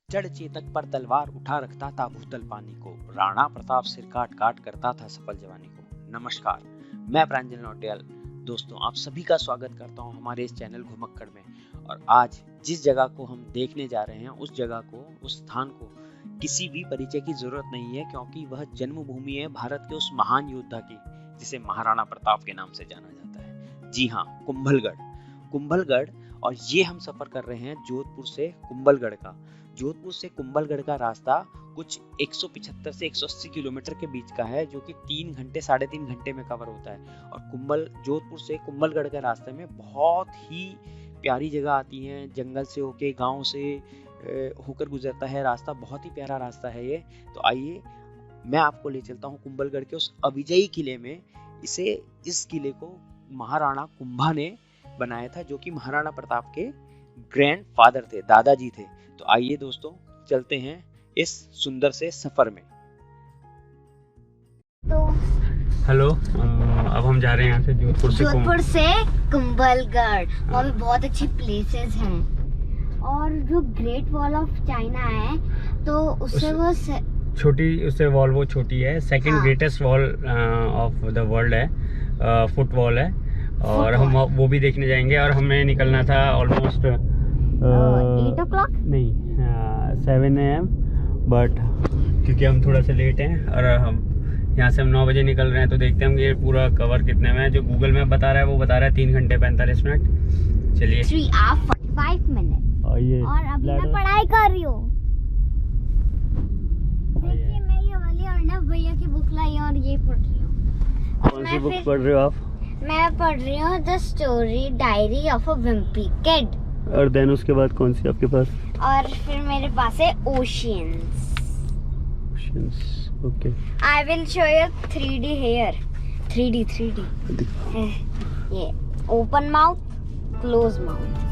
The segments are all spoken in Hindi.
जड़ चेतक पर तलवार उठा रखता था भूतल पानी को, राणा प्रताप सिर काट काट करता था सफल जवानी को। नमस्कार, मैं प्रांजल नौटियाल। दोस्तों, आप सभी का स्वागत करता हूं हमारे इस चैनल घुमक्कड़ में। और आज जिस जगह को हम देखने जा रहे हैं, उस जगह को, उस स्थान को किसी भी परिचय की जरूरत नहीं है, क्योंकि वह जन्मभूमि है भारत के उस महान योद्धा की जिसे महाराणा प्रताप के नाम से जाना जाता है। जी हाँ, कुंभलगढ़। और ये हम सफर कर रहे हैं जोधपुर से कुंभलगढ़ का। जोधपुर से कुंभलगढ़ का रास्ता कुछ 175 से 180 किलोमीटर के बीच का है, जो कि 3 घंटे में कवर होता है। और जोधपुर से कुंभलगढ़ के रास्ते में बहुत ही प्यारी जगह आती हैं, जंगल से होके, गांव से होकर गुजरता है रास्ता। बहुत ही प्यारा रास्ता है ये। तो आइए, मैं आपको ले चलता हूँ कुंभलगढ़ के उस अविजयी किले में। इस किले को महाराणा कुंभा ने बनाया था, जो कि महाराणा प्रताप के ग्रैंड फादर थे, दादाजी थे। तो आइए दोस्तों, चलते हैं इस सुंदर से सफर में। तो हेलो, अब हम जा रहे हैं यहाँ से जोधपुर से कुंभलगढ़। वहाँ पे बहुत अच्छी प्लेसेस हैं, और जो ग्रेट वॉल ऑफ चाइना है, तो उससे वो छोटी है। Second greatest wall of the world है, फुट वॉल है। और हम वो भी देखने जाएंगे। और हमें निकलना था ऑलमोस्ट 8 o'clock नहीं, 7 AM, बट क्योंकि हम थोड़ा सा लेट हैं और हम यहाँ से 9 बजे निकल रहे हैं। तो देखते हैं हम ये पूरा कवर कितने में है। जो गूगल मैप बता रहा है वो बता रहा है 3 घंटे 45 मिनट। चलिए, 3 hours 45 minutes। और अभी मैं पढ़ाई कर रही हूँ। देखिए, मैं ये वाली अर्णव भैया की बुक लाई और ये पढ़ रही हूँ। कौन सी बुक पढ़ रहे हो आप? मैं पढ़ रही हूँ the story diary of a Wimpy kid. और देन उसके बाद कौन सी आपके पास? और फिर मेरे पास है oceans. Okay, I will show you 3D here. 3D ये ओपन माउथ, क्लोज माउथ।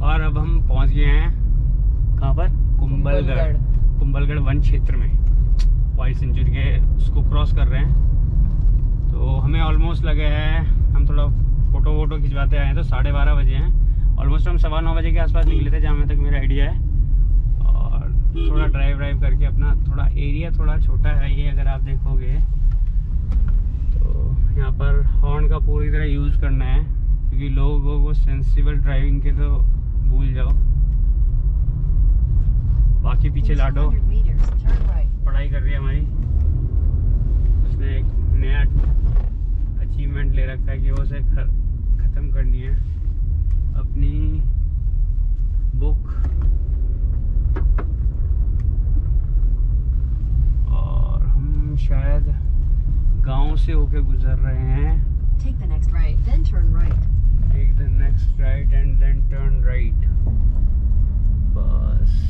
और अब हम पहुंच गए हैं कहाँ पर? कुंभलगढ़ वन क्षेत्र में। वाइल्ड सेंचुरी के उसको क्रॉस कर रहे हैं। तो हमें ऑलमोस्ट लगे हैं, हम थोड़ा फोटो खिंचवाते आए हैं, तो 12:30 बजे हैं। ऑलमोस्ट हम 9:15 बजे के आसपास निकले थे, जहाँ तक मेरा आइडिया है। और थोड़ा ड्राइव करके अपना थोड़ा एरिया थोड़ा छोटा है ये, अगर आप देखोगे तो यहाँ पर हॉर्न का पूरी तरह यूज़ करना है, क्योंकि लोगों को सेंसिबल ड्राइविंग के तो भूल जाओ। बाकी पीछे लाडो पढ़ाई कर रही है हमारी। उसने एक नया अचीवमेंट ले रखा है कि वो उसे ख़त्म करनी है अपनी बुक। और हम शायद गांव से होके गुजर रहे हैं। Take the next right, then turn right. Take the next right and then turn right. बस।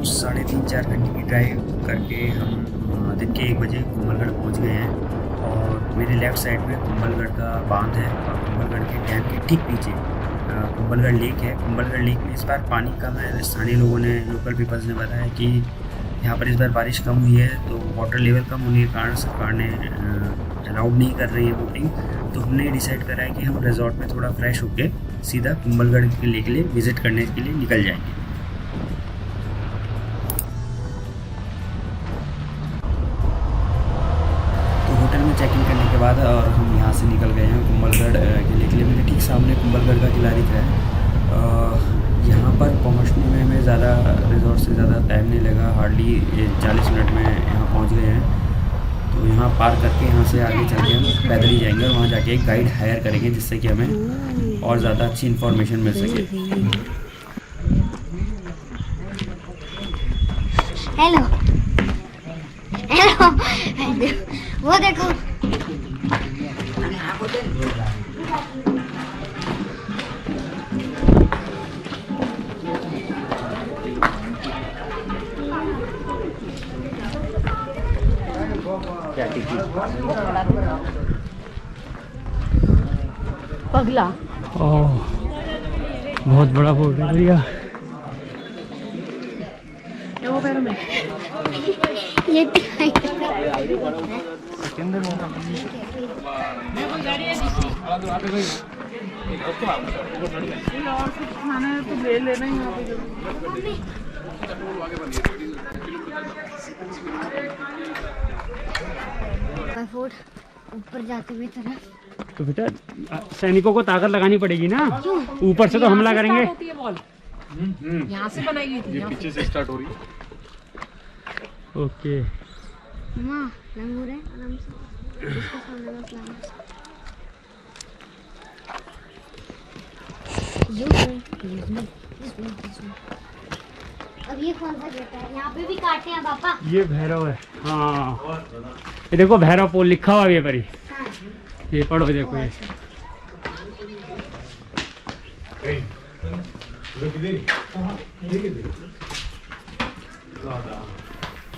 साढ़े 3-4 घंटे की ड्राइव करके हम दिन के 1 बजे कुंभलगढ़ पहुंच गए हैं। और मेरे लेफ़्ट साइड में कुंभलगढ़ का बांध है, और कुंभलगढ़ के डैम के ठीक पीछे कुंभलगढ़ लेक है। कुंभलगढ़ लेक में इस बार पानी कम है। स्थानीय लोगों ने, लोकल पीपल्स ने बताया कि यहाँ पर इस बार बारिश कम हुई है, तो वाटर लेवल कम होने के कारण सरकार ने अलाउड नहीं कर रही है बोटिंग। तो हमने डिसाइड करा है कि हम रिजॉर्ट में थोड़ा फ्रेश होके सीधा कुंभलगढ़ के लेक के लिए विज़िट करने के लिए निकल जाएंगे। तो होटल में चेक इन करने के बाद और हम यहाँ से निकल गए हैं कुंभलगढ़ किले के लिए। मेरे ठीक सामने कुंभलगढ़ का किला दिख रहा है। यहाँ पर पहुँचने में हमें ज़्यादा रिजॉर्ट से ज़्यादा टाइम नहीं लगा, हार्डली 40 मिनट में यहाँ पहुँच गए हैं। तो यहाँ पार करके यहाँ से आगे चल के हम पैदल ही जाएंगे और वहाँ जाके एक गाइड हायर करेंगे, जिससे कि हमें और ज़्यादा अच्छी इन्फॉर्मेशन मिल सके। हेलो हेलो, वो देखो पगला। ओह, बहुत बड़ा बोर्ड है भैया। ये फूड ऊपर जाते हुए तरफ। तो बेटा सैनिकों को ताकत लगानी पड़ेगी ना, ऊपर से तो हमला करेंगे। यहाँ से बनाई गई थी, ये पीछे से स्टार्ट हो रही है। ओके माँ लंगूर है आराम से, इसके सामने में प्लान अब ये कौन सा गेट है? यहाँ पे भी काटे हैं पापा। ये भैरव है। हाँ ये देखो भैरव पोल लिखा हुआ है ये परी। हाँ। ये पढ़ो देखो ये।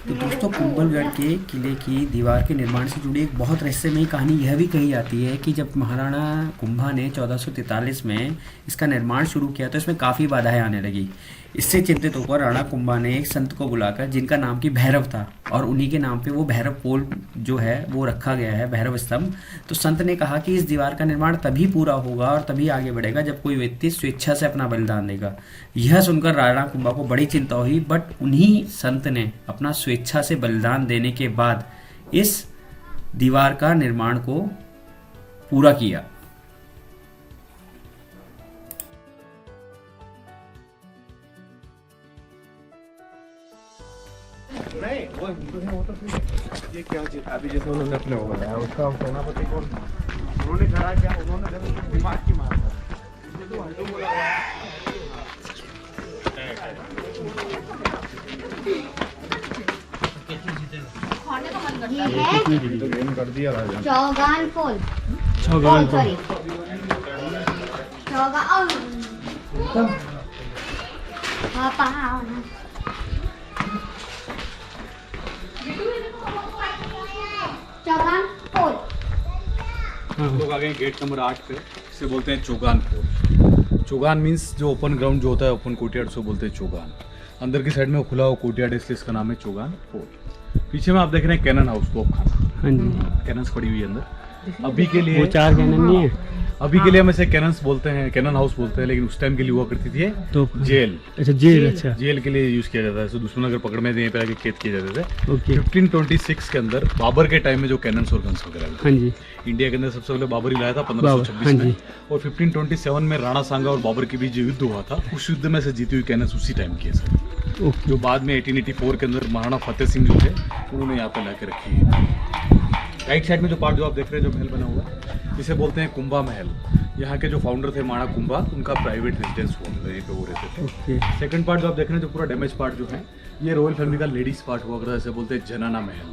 तो दोस्तों कुंभलगढ़ के किले की दीवार के निर्माण से जुड़ी एक बहुत रहस्यमयी कहानी यह भी कही जाती है कि जब महाराणा कुंभा ने 1443 में इसका निर्माण शुरू किया तो इसमें काफ़ी बाधाएं आने लगी। इससे चिंतित होकर राणा कुंभा ने एक संत को बुलाकर, जिनका नाम की भैरव था और उन्हीं के नाम पे वो भैरव पोल जो है वो रखा गया है, भैरव स्तंभ। तो संत ने कहा कि इस दीवार का निर्माण तभी पूरा होगा और तभी आगे बढ़ेगा जब कोई व्यक्ति स्वेच्छा से अपना बलिदान देगा। यह सुनकर राणा कुंभा को बड़ी चिंता हुई, बट उन्हीं संत ने अपना स्वेच्छा से बलिदान देने के बाद इस दीवार का निर्माण को पूरा किया। ये क्या चीज अभी जैसे उन्होंने अपने को बताया, उसका सेनापति कौन था, उन्होंने कहा क्या, उन्होंने दिमाग की मार ये है कर दिया राजा चौगान पोल। चौगान पोल। सॉरी चौगान चौगान पोल। लोग आ गए गेट नंबर 8 पे, इसे बोलते हैं चौगान पोल। चौगान मीन्स जो ओपन ग्राउंड जो होता है, ओपन कोर्टयार्ड, उसको बोलते हैं चौगान। अंदर की साइड में वो खुला हुआ कोर्टयार्ड है, इसलिए इसका नाम है चौगान पोल। पीछे में आप देख रहे हैं कैनन हाउस, तोप खाना। हाँ जी, कैनन्स पड़ी हुई है अंदर। अभी के लिए वो 4 कैनन नहीं है, अभी के लिए हम इसे कैनन्स बोलते हैं, कैनन हाउस बोलते हैं, लेकिन उस टाइम के लिए हुआ करती थी तो जेल। अच्छा जेल, अच्छा जेल के लिए यूज किया जाता है। तो दुश्मन अगर पकड़ में यहीं पे आके कैद किए जाते थे। ओके 1526 के अंदर बाबर के टाइम में जो कैनन्स और गन्स वगैरह हाँ जी, इंडिया के अंदर सबसे पहले बाबर ही लाया था बाबर, 1526 हाँ में। जी। और 1527 में राणा सांगा और बाबर के बीच जो युद्ध हुआ था, उस युद्ध में से जीती हुई कैनन्स उसी टाइम की है सर। ओके जो बाद में 1884 के अंदर महाराणा फतेह सिंह जो थे उन्होंने यहाँ पे ला के रखी है। राइट साइड में जो पार्ट जो आप देख रहे हैं, जो महल बना हुआ है, इसे बोलते हैं कुंभा महल। यहाँ के जो फाउंडर थे महाराणा कुंभा, उनका प्राइवेट रेजिडेंस हुआ, यहीं पे वो रहते थे। ओके सेकंड पार्ट जो आप देख रहे हैं, जो पूरा डैमेज पार्ट जो है, ये रॉयल फैमिली का लेडीज पार्ट हुआ करता है, इसे बोलते हैं जनाना महल।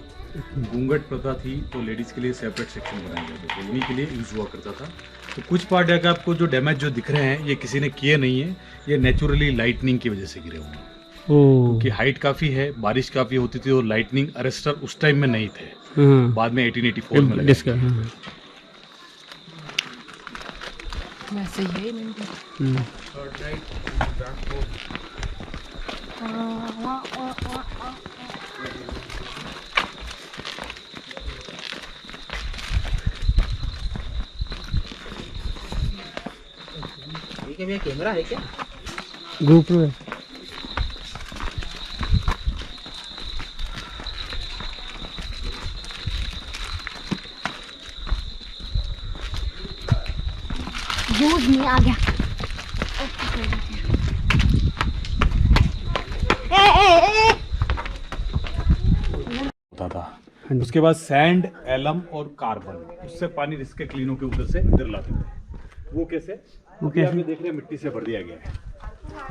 घूंघट प्रथा थी तो लेडीज के लिए सेपरेट सेक्शन बनाए गए थे, तो उन्हीं के लिए यूज हुआ करता था। तो कुछ पार्ट है आपको जो डैमेज जो दिख रहे हैं, ये किसी ने किए नहीं है, ये नेचुरली लाइटनिंग की वजह से गिरे हुए हैं। क्योंकि हाइट काफी है, बारिश काफी होती थी और लाइटनिंग अरेस्टर उस टाइम में नहीं थे, बाद में 1884 में लगे। वैसे ही है कैमरा है क्या? GoPro है। यूज नहीं आ गया। था। उसके बाद सैंड, एलम और कार्बन, उससे पानी रिस्के क्लीनों के उधर से इधर लाते थे। वो कैसे? वो कैसे? आपने देख रहे हैं मिट्टी से भर दिया गया है,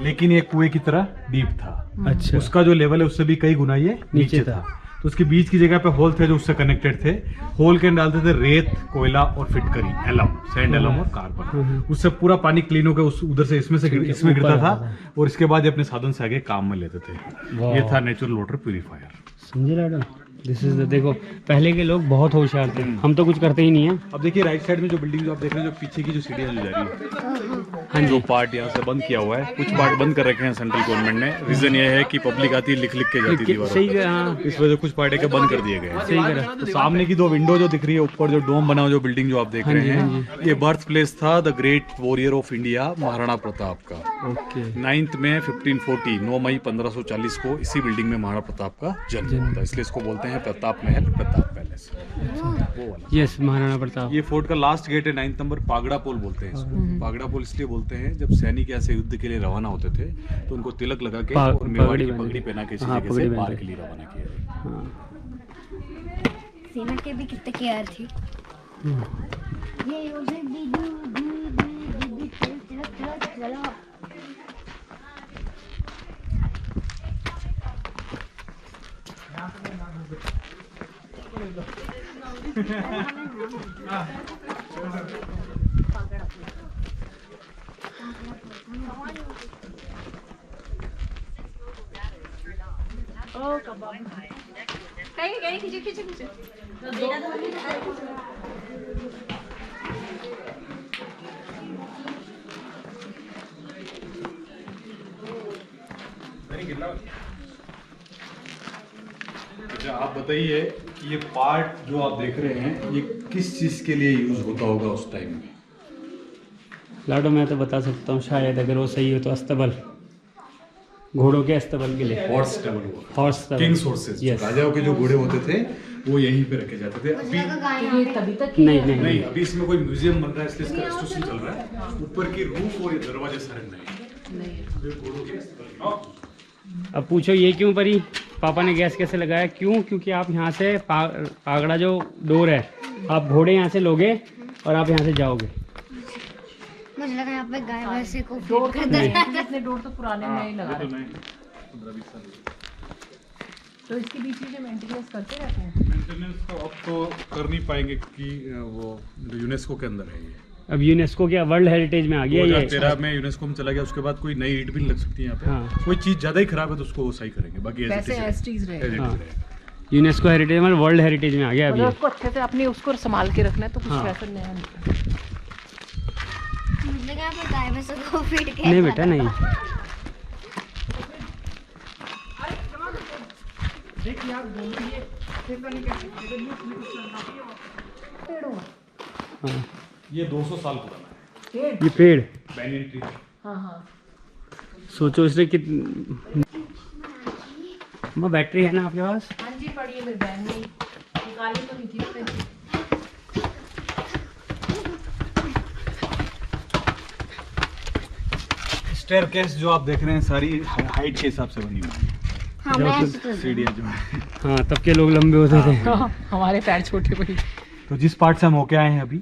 लेकिन ये कुएं की तरह डीप था। अच्छा। उसका जो लेवल है उससे भी कई गुना ये नीचे था। तो उसके बीच की जगह पे होल थे जो उससे कनेक्टेड थे। होल के डालते थे रेत, कोयला और फिटकरी, एलम, सैंड, एलम और कार्बन। उससे पूरा पानी क्लीन होकर उस उधर से इसमें गिरता था और इसके बाद ये अपने साधन से आगे काम में लेते थे। ये था नेचुरल वाटर प्यूरिफायर। समझे लाडो? दिस इज देखो, पहले के लोग बहुत होशियार थे, हम तो कुछ करते ही नहीं है। अब देखिए राइट साइड में जो बिल्डिंग जो आप देख रहे हैं, जो पीछे की जो सीढ़ियां जो जा रही है, जो पार्ट यहाँ से बंद किया हुआ है, कुछ पार्ट बंद कर रखे हैं सेंट्रल गवर्नमेंट ने। रीजन ये है कि पब्लिक आती है लिख के जाती है दीवारों। सही है, हाँ। इस वजह से कुछ पार्ट है बंद कर दिए गए हैं। सही करा। तो सामने की दो विंडो जो दिख रही है, ऊपर जो डोम बना हुआ जो बिल्डिंग जो आप देख रहे हैं, ये बर्थ प्लेस था the great warrior of India Maharana Pratap का। ओके। 9 मई 1540, 9 मई 1540 को इसी बिल्डिंग में महाराणा प्रताप का जन्म हुआ था, इसलिए इसको बोलते हैं प्रताप महल, प्रताप पैलेस। वो वाला। यस, महाराणा प्रताप। ये फोर्ट का लास्ट गेट है, 9 नंबर, पागड़ा पोल बोलते हैं इसको। पागड़ा पोल इसलिए बोलते हैं, जब सैनिक यहाँ से युद्ध के लिए रवाना होते थे तो उनको तिलक लगा के और मेवाड़ की पगड़ी पहना के इसी जगह से पार के लिए रवाना किया। सेना के भी कितने केयर थी। ये उसे दीदी चलो। अच्छा, आप बताइए कि ये पार्ट जो आप देख रहे हैं ये किस चीज के लिए यूज होता होगा उस टाइम में? लाडो मैं तो बता सकता हूँ, शायद अगर वो सही हो तो अस्तबल, घोड़ों के अस्तबल के लिए। हॉर्स स्टेबल हुआ, हॉर्स किंग्स हॉर्सेस। राजाओं के जो घोड़े होते थे वो यहीं पे रखे जाते थे। अभी तभी तक नहीं, अभी इसमें कोई म्यूजियम बन रहा है, इसलिए इसका रेस्टोरेशन चल रहा है। ऊपर की रूफ और ये दरवाजे सारे नए घोड़ों के अस्तबल। अब पूछो ये क्यों परी, पापा ने गैस कैसे लगाया? क्यों? क्योंकि आप यहाँ से पागड़ा जो डोर है, आप घोड़े यहाँ से लोगे और आप यहाँ से जाओगे। मुझे लगा यहाँ पे गाय भैंसे को डोर इतने डोर तो पुराने में ही लगा रहे। तो इसके बीच में मेंटेनेंस करते रहते हैं। मेंटेनेंस तो अब तो कर नहीं पाएंगे क्योंकि वो यूनेस्को के अंदर है ये। अब यूनेस्को क्या वर्ल्ड हेरिटेज में आ गया ये। 2013 में यूनेस्को में चला गया, उसके बाद कोई नई ईंट भी नहीं लग सकती यहाँ पे। हाँ। कोई चीज ज्यादा ही खराब है तो उसको वो सही करेंगे, बाकी वैसे एसटीज रहे। हाँ। यूनेस्को हेरिटेज में वर्ल्ड हेरिटेज में आ गया अभी। उसको अच्छे से अपने उसको संभाल के रखना है, तो कुछ हाँ। वैसा नहीं है। मुझे लगा यहाँ पे गाय भैंसे को फीड के। नहीं बेटा नहीं। हाँ। ये 200 साल पुराना है ये पेड़ बैनियन ट्री। हाँ हाँ। सोचो इसने वो बैटरी है ना आपके पास? हाँ जी, पड़ी है मेरी बहन ने निकाली तो नहीं थी उसने। स्टेयरकेस जो आप देख रहे हैं सारी हाइट के हिसाब से बनी हुई है। हाँ, मैं सीढ़ियाँ जो है, हाँ, तब के लोग लंबे होते थे। हमारे पैर छोटे पड़ी। तो जिस पार्ट से हम होके आए हैं अभी,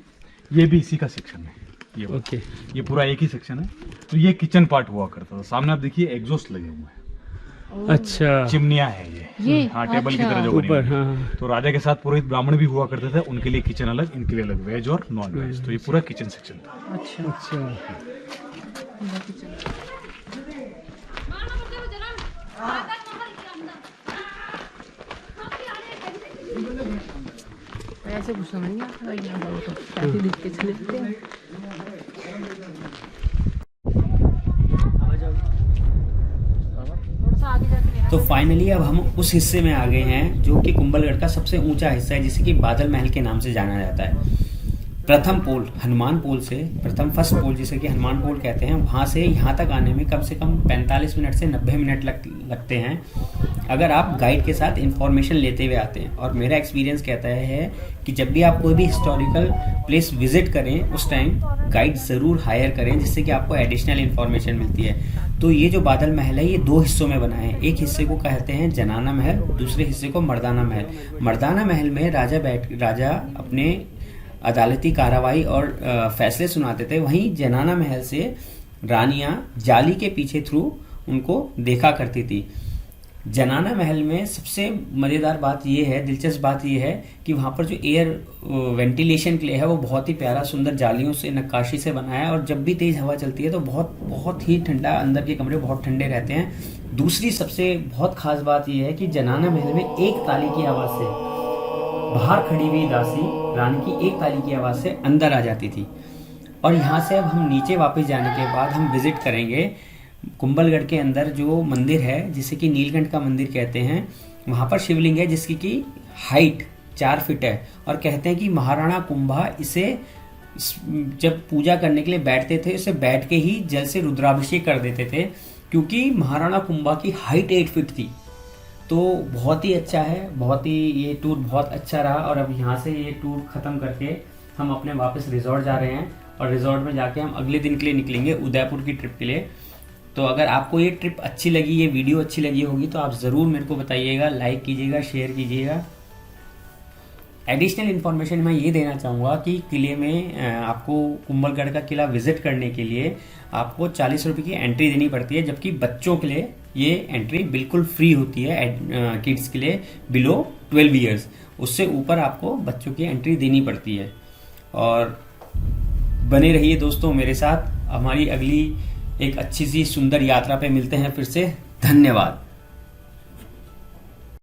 ये भी इसी का सेक्शन है। ये ओके। ये पूरा एक ही सेक्शन है। तो ये किचन पार्ट हुआ करता था। सामने आप देखिए एग्जॉस्ट लगे हुए हैं, अच्छा, चिमनियाँ है ये हाँ, टेबल की तरह जो बनी ऊपर। हुई है। हाँ, तो राजा के साथ पुरोहित ब्राह्मण भी हुआ करते थे, उनके लिए किचन अलग, इनके लिए अलग, वेज और नॉन वेज। तो ये पूरा किचन सेक्शन था। अच्छा। ऐसे कुछ समझ नहीं आता, तो ऐसे देख के चले जाते हैं। तो फाइनली अब हम उस हिस्से में आ गए हैं जो कि कुंभलगढ़ का सबसे ऊंचा हिस्सा है, जिसे कि बादल महल के नाम से जाना जाता है। प्रथम पोल हनुमान पोल से, प्रथम फर्स्ट पोल जिसे कि हनुमान पोल कहते हैं, वहाँ से यहाँ तक आने में कम से कम 45 मिनट से 90 मिनट लगते हैं अगर आप गाइड के साथ इन्फॉर्मेशन लेते हुए आते हैं। और मेरा एक्सपीरियंस कहता है कि जब भी आप कोई भी हिस्टोरिकल प्लेस विजिट करें उस टाइम गाइड ज़रूर हायर करें, जिससे कि आपको एडिशनल इन्फॉर्मेशन मिलती है। तो ये जो बादल महल है ये 2 हिस्सों में बना है। एक हिस्से को कहते हैं जनाना महल, दूसरे हिस्से को मर्दाना महल। मर्दाना महल में राजा अपने अदालती कार्रवाई और फैसले सुनाते थे, वहीं जनाना महल से रानियां जाली के पीछे थ्रू उनको देखा करती थी। जनाना महल में सबसे मज़ेदार बात ये है, दिलचस्प बात ये है कि वहाँ पर जो एयर वेंटिलेशन के लिए है वो बहुत ही प्यारा सुंदर जालियों से नक्काशी से बना है, और जब भी तेज़ हवा चलती है तो बहुत ही ठंडा, अंदर के कमरे बहुत ठंडे रहते हैं। दूसरी सबसे बहुत खास बात ये है कि जनाना महल में एक ताली की आवाज़ से बाहर खड़ी हुई दासी रानी की एक ताली की आवाज़ से अंदर आ जाती थी। और यहाँ से अब हम नीचे वापस जाने के बाद हम विजिट करेंगे कुंभलगढ़ के अंदर जो मंदिर है जिसे कि नीलकंठ का मंदिर कहते हैं। वहाँ पर शिवलिंग है जिसकी की हाइट 4 फीट है, और कहते हैं कि महाराणा कुंभा इसे जब पूजा करने के लिए बैठते थे उसे बैठ के ही जल से रुद्राभिषेक कर देते थे, क्योंकि महाराणा कुंभा की हाइट 8 फीट थी। तो बहुत ही अच्छा है, बहुत ही ये टूर बहुत अच्छा रहा। और अब यहाँ से ये टूर ख़त्म करके हम अपने वापस रिजॉर्ट जा रहे हैं, और रिजॉर्ट में जाके हम अगले दिन के लिए निकलेंगे उदयपुर की ट्रिप के लिए। तो अगर आपको ये ट्रिप अच्छी लगी, ये वीडियो अच्छी लगी होगी तो आप ज़रूर मेरे को बताइएगा, लाइक कीजिएगा, शेयर कीजिएगा। एडिशनल इन्फॉर्मेशन मैं ये देना चाहूँगा कि किले में आपको कुंभलगढ़ का किला विजिट करने के लिए आपको 40 रुपये की एंट्री देनी पड़ती है, जबकि बच्चों के लिए ये एंट्री बिल्कुल फ्री होती है, किड्स के लिए बिलो 12 ईयर्स। उससे ऊपर आपको बच्चों की एंट्री देनी पड़ती है। और बने रहिए दोस्तों मेरे साथ, हमारी अगली एक अच्छी सी सुंदर यात्रा पे मिलते हैं फिर से। धन्यवाद।